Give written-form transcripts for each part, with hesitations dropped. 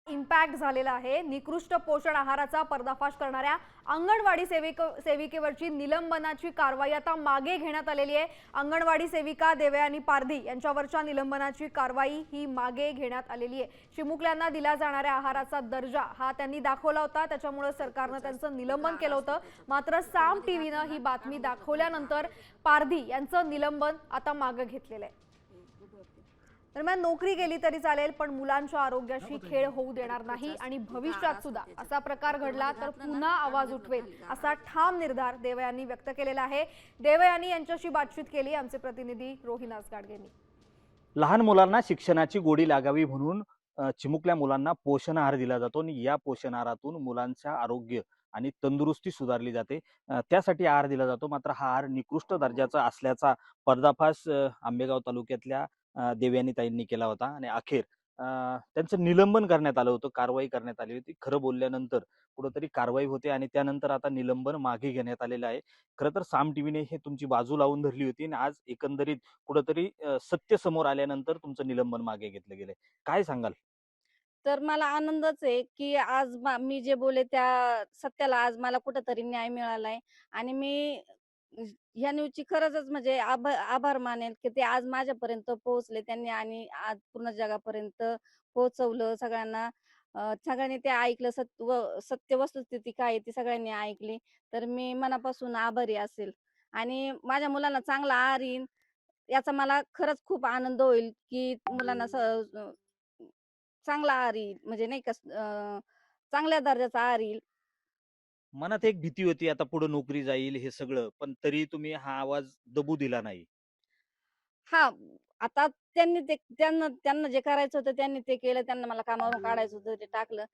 Impact झालेला आहे। निकृष्ट पोषण आहाराचा पर्दाफाश करणाऱ्या अंगणवाडी सेविकेवरची निलंबनाची कारवाई आता मागे घेण्यात आलेली आहे। अंगणवाडी सेविका देवयानी पारधी यांच्यावरच्या निलंबनाची कारवाई ही मागे घेण्यात आलेली आहे। चिमुकल्यांना दिल्या जाणाऱ्या आहाराचा दर्जा हा त्यांनी दाखवला होता, त्याच्यामुळे सरकारने त्यांचं निलंबन केलं होतं। मात्र साम टीव्हीने ही बातमी दाखवल्यानंतर पारधी यांचं निलंबन आता मागे घेतलेलं आहे। दरम्यान नोकरी गेली तरी चालेल, पण मुलांच्या आरोग्याशी खेळ होऊ देणार नाही आणि भविष्यात सुद्धा असा प्रकार घडला तर पुन्हा आवाज उठवेल असा ठाम निर्धार देवयानी व्यक्त केलेला आहे। देवयानी यांच्याशी बातचीत केली आमचे प्रतिनिधी रोहिनास गाडगेंनी। लहान मुलांना शिक्षणाची गोडी लागावी म्हणून चिमुकल्या मुलांना पोषण आहार दिला जातो आणि या पोषण आहारातून मुलांचं आरोग्य आणि तंदुरुस्ती सुधारली जाते। त्यासाठी आहार दिला जातो। मात्र हा आहार निकृष्ट दर्जाचा असल्याचा पर्दाफाश आंबेगाव तालुक्यातल्या देवयानी ताईंनी केला होता आणि अखेर त्यांचं निलंबन करण्यात आलं होतं, कारवाई करण्यात आली होती। खरं बोलल्यानंतर कुठेतरी कारवाई होते आणि त्यानंतर आता निलंबन मागे घेण्यात आलेलं आहे। खरं तर साम टीव्हीने हे तुमची बाजू लावून धरली होती आणि आज एकंदरीत कुठेतरी सत्य समोर आल्यानंतर तुमचं निलंबन मागे घेतलं गेलंय। काय सांगाल? तर मला आनंदच आहे, की आज मी जे बोलले त्या सत्याला आज मला कुठेतरी न्याय मिळालाय आणि मी ह्या न्यूजची खरंच म्हणजे आभार मानेल, की ते आज माझ्यापर्यंत पोहोचले त्यांनी आणि आज पूर्ण जगापर्यंत पोहोचवलं सगळ्यांना. सगळ्यांनी ते ऐकलं. सत्य वस्तुस्थिती काय आहे ती सगळ्यांनी ऐकली. तर मी मनापासून आभारी असेल आणि माझ्या मुलांना चांगला आहार येईन याचा मला खरंच खूप आनंद होईल, की मुलांना चांगला आहार येईल म्हणजे नाही का चांगल्या दर्जाचा आहार येईल. मनात एक भीती होती आता पुढे नोकरी जाईल हे सगळं, पण तरी तुम्ही हा आवाज दबू दिला नाही। हां, आता त्यांना त्यांना जे करायचं होतं त्यांनी ते केलं. त्यांना मला कामावरून काढायचं होतं ते टाकलं.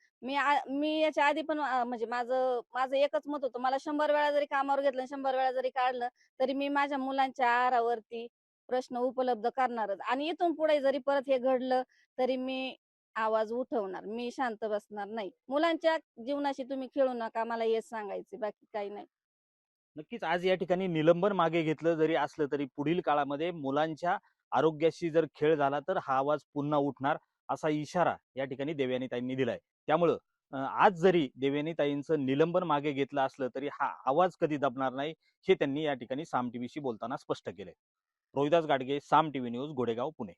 मी याच्या आधी पण म्हणजे माझं माझं एकच मत होतं. मला 100 वेळा जरी कामावर घेतलं, 100 वेळा जरी काढलं, तरी मी माझ्या मुलांच्या आहारावरती प्रश्न उपलब्ध करणारच आणि इथून पुढे जरी परत हे घडलं, तरी मी आवाज उठवणार. मी शांत बसणार नाही. मुलांच्या जीवनाशी तुम्ही खेळू नका, मला हेच सांगायचंय, बाकी काही नाही. नक्कीच आज या ठिकाणी निलंबन मागे घेतलं जरी असलं तरी पुढील काळामध्ये मुलांच्या आरोग्याशी जर खेळ झाला तर हा आवाज पुन्हा उठणार असा इशारा या ठिकाणी देवयानी ताईंनी दिलाय। त्यामुळं आज जरी देवयानी ताईंचं निलंबन मागे घेतलं असलं तरी हा आवाज कधी दबणार नाही हे त्यांनी या ठिकाणी साम टीव्हीशी बोलताना स्पष्ट केलंय। रोहिदास गाडगे, साम टीव्ही न्यूज, गोडेगाव, पुणे।